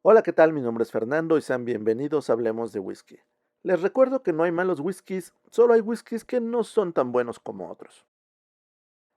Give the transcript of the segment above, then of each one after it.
Hola, ¿qué tal? Mi nombre es Fernando y sean bienvenidos a Hablemos de Whisky. Les recuerdo que no hay malos whiskies, solo hay whiskies que no son tan buenos como otros.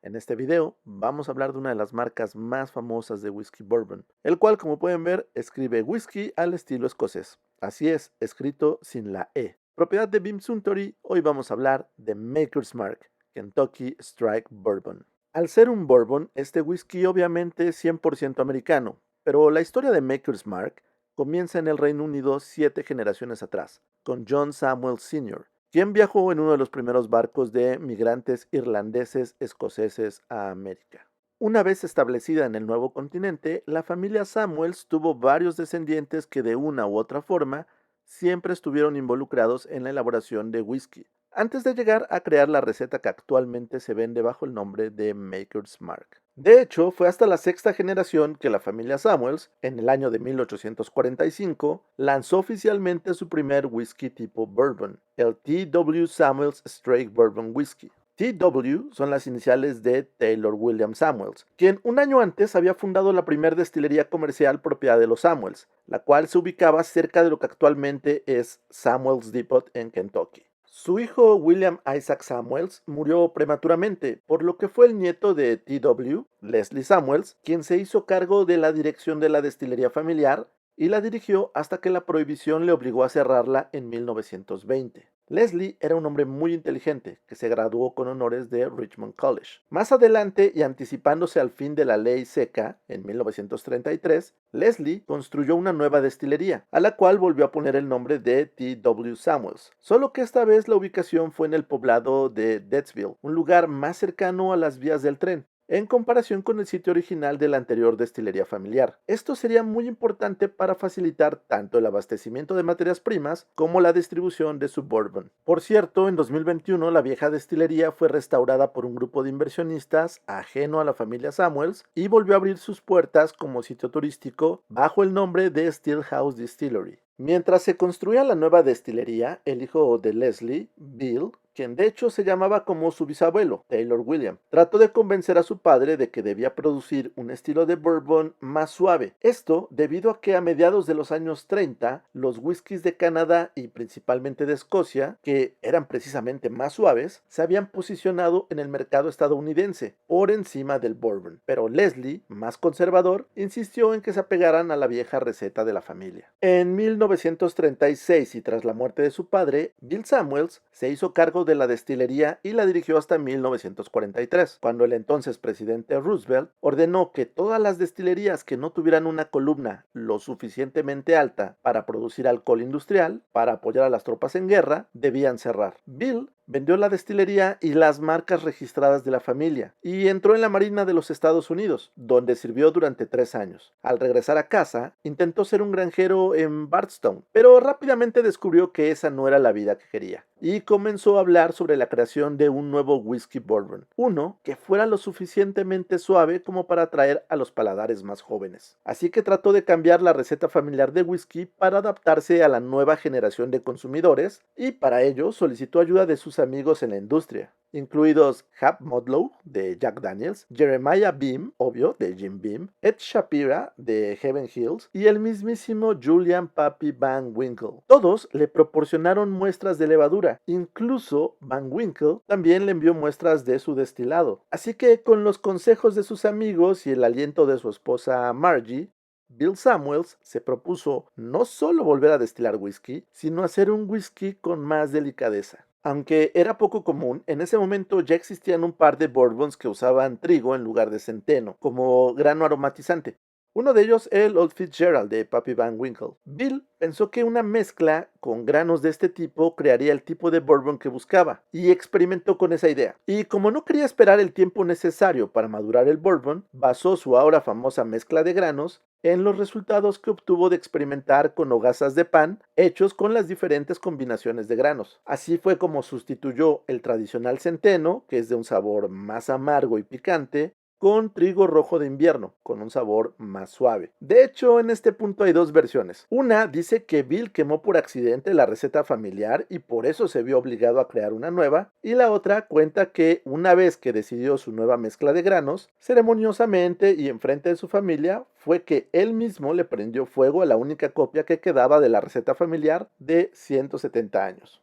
En este video vamos a hablar de una de las marcas más famosas de whisky bourbon, el cual, como pueden ver, escribe whisky al estilo escocés. Así es, escrito sin la E. Propiedad de Beam Suntory, hoy vamos a hablar de Maker's Mark, Kentucky Strike Bourbon. Al ser un bourbon, este whisky obviamente es 100% americano, pero la historia de Maker's Mark comienza en el Reino Unido 7 generaciones atrás, con John Samuel Sr., quien viajó en uno de los primeros barcos de migrantes irlandeses escoceses a América. Una vez establecida en el nuevo continente, la familia Samuels tuvo varios descendientes que de una u otra forma siempre estuvieron involucrados en la elaboración de whisky, antes de llegar a crear la receta que actualmente se vende bajo el nombre de Maker's Mark. De hecho, fue hasta la sexta generación que la familia Samuels, en el año de 1845, lanzó oficialmente su primer whisky tipo bourbon, el T.W. Samuels Straight Bourbon Whisky. T.W. son las iniciales de Taylor William Samuels, quien un año antes había fundado la primera destilería comercial propiedad de los Samuels, la cual se ubicaba cerca de lo que actualmente es Samuels Depot en Kentucky. Su hijo William Isaac Samuels murió prematuramente, por lo que fue el nieto de T.W., Leslie Samuels, quien se hizo cargo de la dirección de la destilería familiar y la dirigió hasta que la prohibición le obligó a cerrarla en 1920. Leslie era un hombre muy inteligente que se graduó con honores de Richmond College. Más adelante, y anticipándose al fin de la ley seca, en 1933, Leslie construyó una nueva destilería, a la cual volvió a poner el nombre de T.W. Samuels, solo que esta vez la ubicación fue en el poblado de Deadsville, un lugar más cercano a las vías del tren, en comparación con el sitio original de la anterior destilería familiar. Esto sería muy importante para facilitar tanto el abastecimiento de materias primas como la distribución de su bourbon. Por cierto, en 2021 la vieja destilería fue restaurada por un grupo de inversionistas ajeno a la familia Samuels y volvió a abrir sus puertas como sitio turístico bajo el nombre de Stillhouse Distillery. Mientras se construía la nueva destilería, el hijo de Leslie, Bill, quien de hecho se llamaba como su bisabuelo, Taylor William, trató de convencer a su padre de que debía producir un estilo de bourbon más suave. Esto debido a que a mediados de los años 30, los whiskies de Canadá y principalmente de Escocia, que eran precisamente más suaves, se habían posicionado en el mercado estadounidense por encima del bourbon. Pero Leslie, más conservador, insistió en que se apegaran a la vieja receta de la familia. En 1936 y tras la muerte de su padre, Bill Samuels se hizo cargo de la destilería y la dirigió hasta 1943, cuando el entonces presidente Roosevelt ordenó que todas las destilerías que no tuvieran una columna lo suficientemente alta para producir alcohol industrial, para apoyar a las tropas en guerra, debían cerrar. Bill vendió la destilería y las marcas registradas de la familia y entró en la Marina de los Estados Unidos, donde sirvió durante 3 años. Al regresar a casa, intentó ser un granjero en Bardstown, pero rápidamente descubrió que esa no era la vida que quería y comenzó a hablar sobre la creación de un nuevo whisky bourbon, uno que fuera lo suficientemente suave como para atraer a los paladares más jóvenes. Así que trató de cambiar la receta familiar de whisky para adaptarse a la nueva generación de consumidores y para ello solicitó ayuda de sus amigos en la industria, incluidos Hap Modlow de Jack Daniels, Jeremiah Beam, obvio, de Jim Beam, Ed Shapira de Heaven Hills y el mismísimo Julian Pappy Van Winkle. Todos le proporcionaron muestras de levadura, incluso Van Winkle también le envió muestras de su destilado. Así que con los consejos de sus amigos y el aliento de su esposa Margie, Bill Samuels se propuso no solo volver a destilar whisky, sino hacer un whisky con más delicadeza. Aunque era poco común, en ese momento ya existían un par de bourbons que usaban trigo en lugar de centeno, como grano aromatizante. Uno de ellos, el Old Fitzgerald de Pappy Van Winkle. Bill pensó que una mezcla con granos de este tipo crearía el tipo de bourbon que buscaba, y experimentó con esa idea. Y como no quería esperar el tiempo necesario para madurar el bourbon, basó su ahora famosa mezcla de granos en los resultados que obtuvo de experimentar con hogazas de pan hechos con las diferentes combinaciones de granos. Así fue como sustituyó el tradicional centeno, que es de un sabor más amargo y picante, con trigo rojo de invierno, con un sabor más suave. De hecho, en este punto hay dos versiones. Una dice que Bill quemó por accidente la receta familiar y por eso se vio obligado a crear una nueva, y la otra cuenta que una vez que decidió su nueva mezcla de granos, ceremoniosamente y enfrente de su familia, fue que él mismo le prendió fuego a la única copia que quedaba de la receta familiar de 170 años.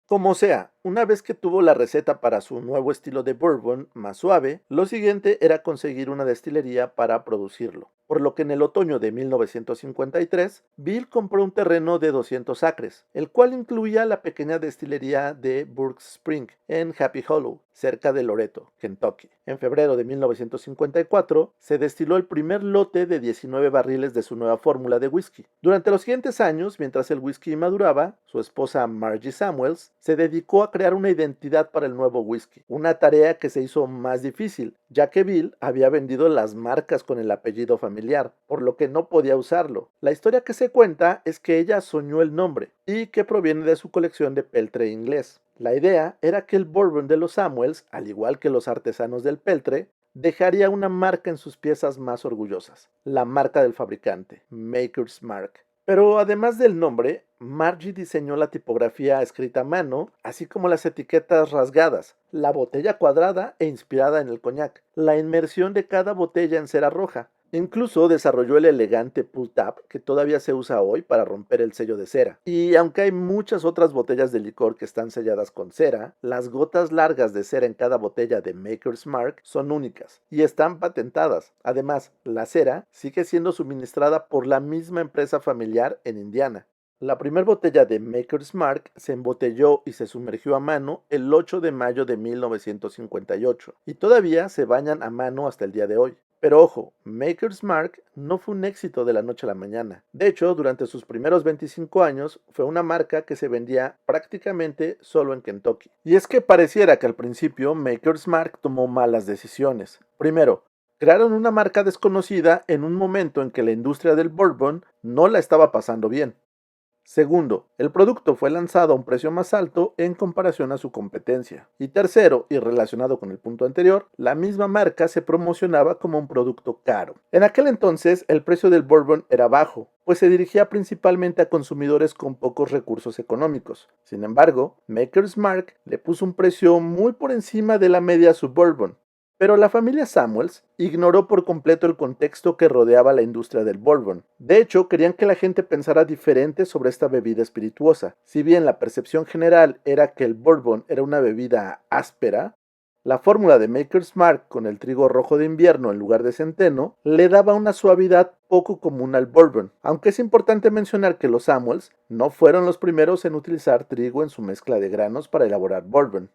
Como sea, una vez que tuvo la receta para su nuevo estilo de bourbon más suave, lo siguiente era conseguir una destilería para producirlo. Por lo que en el otoño de 1953, Bill compró un terreno de 200 acres, el cual incluía la pequeña destilería de Burke Spring en Happy Hollow, cerca de Loretto, Kentucky. En febrero de 1954, se destiló el primer lote de 19 barriles de su nueva fórmula de whisky. Durante los siguientes años, mientras el whisky maduraba, su esposa Margie Samuels se dedicó a crear una identidad para el nuevo whisky, una tarea que se hizo más difícil, ya que Bill había vendido las marcas con el apellido familiar, por lo que no podía usarlo. La historia que se cuenta es que ella soñó el nombre, y que proviene de su colección de peltre inglés. La idea era que el bourbon de los Samuels, al igual que los artesanos del peltre, dejaría una marca en sus piezas más orgullosas, la marca del fabricante, Maker's Mark. Pero además del nombre, Margie diseñó la tipografía escrita a mano, así como las etiquetas rasgadas, la botella cuadrada e inspirada en el coñac, la inmersión de cada botella en cera roja. Incluso desarrolló el elegante pull tab que todavía se usa hoy para romper el sello de cera. Y aunque hay muchas otras botellas de licor que están selladas con cera, las gotas largas de cera en cada botella de Maker's Mark son únicas y están patentadas. Además, la cera sigue siendo suministrada por la misma empresa familiar en Indiana. La primera botella de Maker's Mark se embotelló y se sumergió a mano el 8 de mayo de 1958 y todavía se bañan a mano hasta el día de hoy. Pero ojo, Maker's Mark no fue un éxito de la noche a la mañana. De hecho, durante sus primeros 25 años fue una marca que se vendía prácticamente solo en Kentucky. Y es que pareciera que al principio Maker's Mark tomó malas decisiones. Primero, crearon una marca desconocida en un momento en que la industria del bourbon no la estaba pasando bien. Segundo, el producto fue lanzado a un precio más alto en comparación a su competencia. Y tercero, y relacionado con el punto anterior, la misma marca se promocionaba como un producto caro. En aquel entonces, el precio del bourbon era bajo, pues se dirigía principalmente a consumidores con pocos recursos económicos. Sin embargo, Maker's Mark le puso un precio muy por encima de la media suburban. Pero la familia Samuels ignoró por completo el contexto que rodeaba la industria del bourbon. De hecho, querían que la gente pensara diferente sobre esta bebida espirituosa. Si bien la percepción general era que el bourbon era una bebida áspera, la fórmula de Maker's Mark con el trigo rojo de invierno en lugar de centeno le daba una suavidad poco común al bourbon, aunque es importante mencionar que los Samuels no fueron los primeros en utilizar trigo en su mezcla de granos para elaborar bourbon.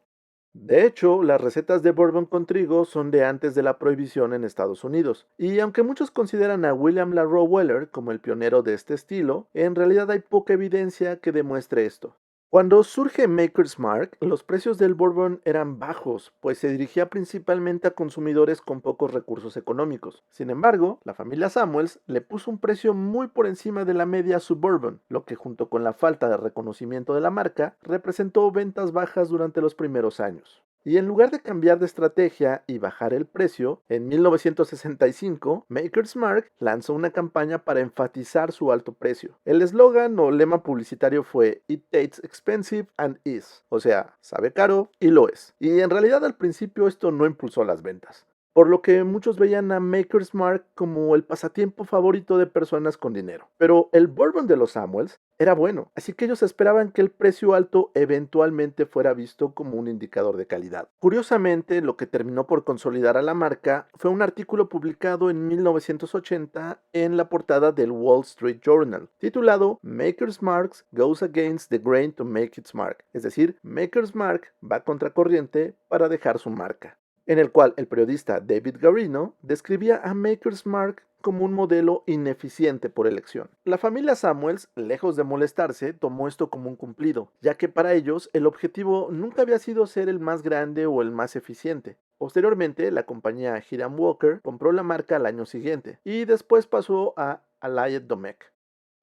De hecho, las recetas de bourbon con trigo son de antes de la prohibición en Estados Unidos, y aunque muchos consideran a William LaRoe Weller como el pionero de este estilo, en realidad hay poca evidencia que demuestre esto. Cuando surge Maker's Mark, los precios del bourbon eran bajos, pues se dirigía principalmente a consumidores con pocos recursos económicos. Sin embargo, la familia Samuels le puso un precio muy por encima de la media suburban, lo que junto con la falta de reconocimiento de la marca, representó ventas bajas durante los primeros años. Y en lugar de cambiar de estrategia y bajar el precio, en 1965, Maker's Mark lanzó una campaña para enfatizar su alto precio. El eslogan o lema publicitario fue It tastes expensive and is, o sea, sabe caro y lo es. Y en realidad al principio esto no impulsó las ventas, por lo que muchos veían a Maker's Mark como el pasatiempo favorito de personas con dinero. Pero el bourbon de los Samuels era bueno, así que ellos esperaban que el precio alto eventualmente fuera visto como un indicador de calidad. Curiosamente, lo que terminó por consolidar a la marca fue un artículo publicado en 1980 en la portada del Wall Street Journal, titulado Maker's Mark Goes Against the Grain to Make Its Mark, es decir, Maker's Mark va contracorriente para dejar su marca, en el cual el periodista David Garino describía a Maker's Mark como un modelo ineficiente por elección. La familia Samuels, lejos de molestarse, tomó esto como un cumplido, ya que para ellos el objetivo nunca había sido ser el más grande o el más eficiente. Posteriormente, la compañía Hiram Walker compró la marca al año siguiente y después pasó a Allied Domecq,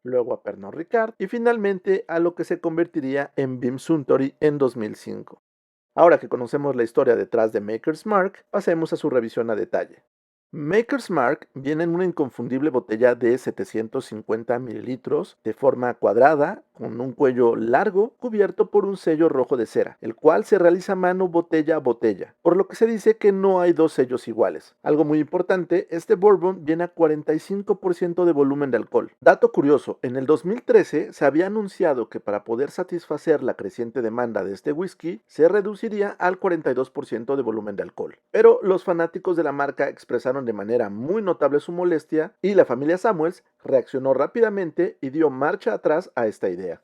luego a Pernod Ricard y finalmente a lo que se convertiría en Beam Suntory en 2005. Ahora que conocemos la historia detrás de Maker's Mark, pasemos a su revisión a detalle. Maker's Mark viene en una inconfundible botella de 750 mililitros de forma cuadrada, con un cuello largo cubierto por un sello rojo de cera, el cual se realiza a mano botella a botella, por lo que se dice que no hay dos sellos iguales. Algo muy importante, este bourbon viene a 45% de volumen de alcohol. Dato curioso, en el 2013 se había anunciado que para poder satisfacer la creciente demanda de este whisky, se reduciría al 42% de volumen de alcohol. Pero los fanáticos de la marca expresaron de manera muy notable su molestia y la familia Samuels reaccionó rápidamente y dio marcha atrás a esta idea.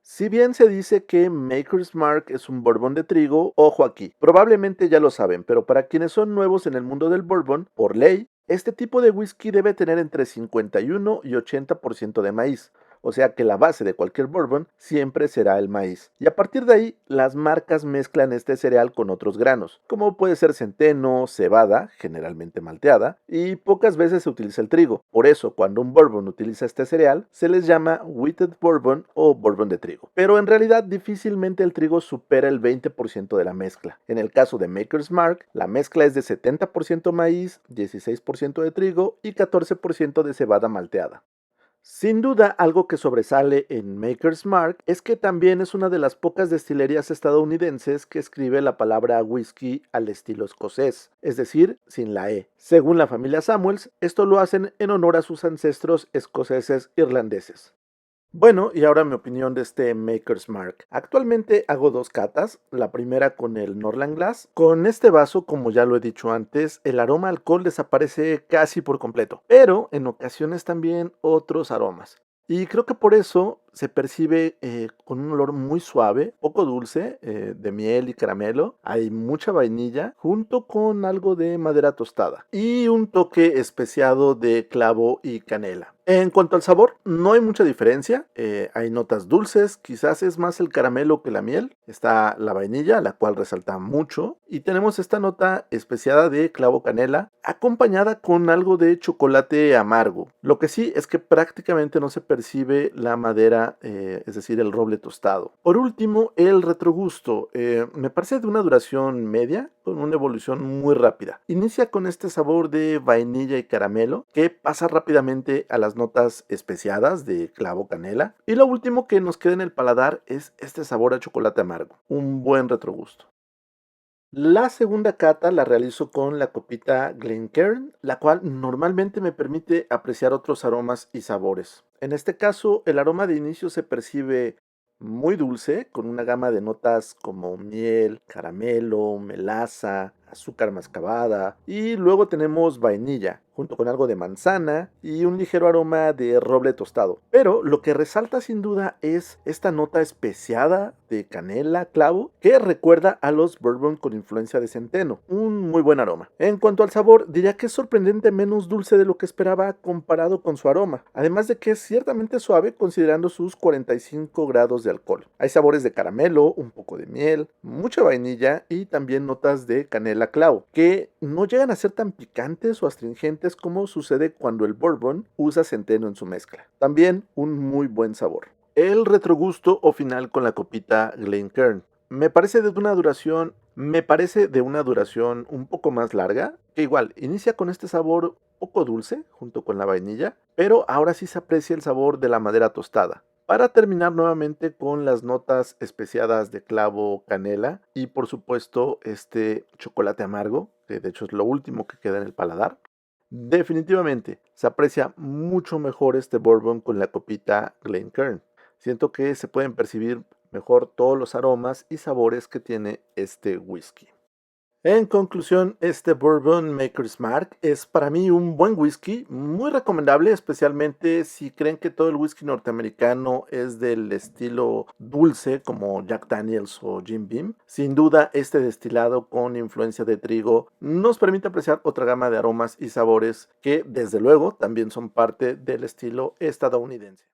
Si bien se dice que Maker's Mark es un bourbon de trigo, ojo aquí, probablemente ya lo saben, pero para quienes son nuevos en el mundo del bourbon, por ley, este tipo de whisky debe tener entre 51 y 80% de maíz, o sea que la base de cualquier bourbon siempre será el maíz. Y a partir de ahí, las marcas mezclan este cereal con otros granos, como puede ser centeno, cebada, generalmente malteada, y pocas veces se utiliza el trigo. Por eso, cuando un bourbon utiliza este cereal, se les llama wheated bourbon o bourbon de trigo. Pero en realidad difícilmente el trigo supera el 20% de la mezcla. En el caso de Maker's Mark, la mezcla es de 70% maíz, 16% de trigo y 14% de cebada malteada. Sin duda, algo que sobresale en Maker's Mark es que también es una de las pocas destilerías estadounidenses que escribe la palabra whisky al estilo escocés, es decir, sin la E. Según la familia Samuels, esto lo hacen en honor a sus ancestros escoceses irlandeses. Bueno, y ahora mi opinión de este Maker's Mark. Actualmente hago dos catas, la primera con el Norland Glass. Con este vaso, como ya lo he dicho antes, el aroma a alcohol desaparece casi por completo, pero en ocasiones también otros aromas. Y creo que por eso se percibe con un olor muy suave, poco dulce, de miel y caramelo. Hay mucha vainilla junto con algo de madera tostada y un toque especiado de clavo y canela. En cuanto al sabor, no hay mucha diferencia. Hay notas dulces, quizás es más el caramelo que la miel. Está la vainilla, la cual resalta mucho. Y tenemos esta nota especiada de clavo canela, acompañada con algo de chocolate amargo. Lo que sí es que prácticamente no se percibe la madera, es decir, el roble tostado. Por último, el retrogusto. Me parece de una duración media, con una evolución muy rápida. Inicia con este sabor de vainilla y caramelo, que pasa rápidamente a las notas especiadas de clavo canela. Y lo último que nos queda en el paladar es este sabor a chocolate amargo. Un buen retrogusto. La segunda cata la realizo con la copita Glencairn, la cual normalmente me permite apreciar otros aromas y sabores. En este caso, el aroma de inicio se percibe muy dulce, con una gama de notas como miel, caramelo, melaza, azúcar mascabada, y luego tenemos vainilla, junto con algo de manzana y un ligero aroma de roble tostado. Pero lo que resalta sin duda es esta nota especiada de canela, clavo, que recuerda a los bourbon con influencia de centeno. Un muy buen aroma. En cuanto al sabor, diría que es sorprendente menos dulce de lo que esperaba comparado con su aroma, además de que es ciertamente suave considerando sus 45 grados de alcohol. Hay sabores de caramelo, un poco de miel, mucha vainilla y también notas de canela clavo, que no llegan a ser tan picantes o astringentes como sucede cuando el bourbon usa centeno en su mezcla. También un muy buen sabor. El retrogusto o final con la copita Glencairn. Me parece de una duración un poco más larga, que igual inicia con este sabor poco dulce junto con la vainilla, pero ahora sí se aprecia el sabor de la madera tostada, para terminar nuevamente con las notas especiadas de clavo, canela y por supuesto este chocolate amargo, que de hecho es lo último que queda en el paladar. Definitivamente se aprecia mucho mejor este bourbon con la copita Glencairn. Siento que se pueden percibir mejor todos los aromas y sabores que tiene este whisky. En conclusión, este Bourbon Maker's Mark es para mí un buen whisky, muy recomendable, especialmente si creen que todo el whisky norteamericano es del estilo dulce como Jack Daniels o Jim Beam. Sin duda, este destilado con influencia de trigo nos permite apreciar otra gama de aromas y sabores que desde luego también son parte del estilo estadounidense.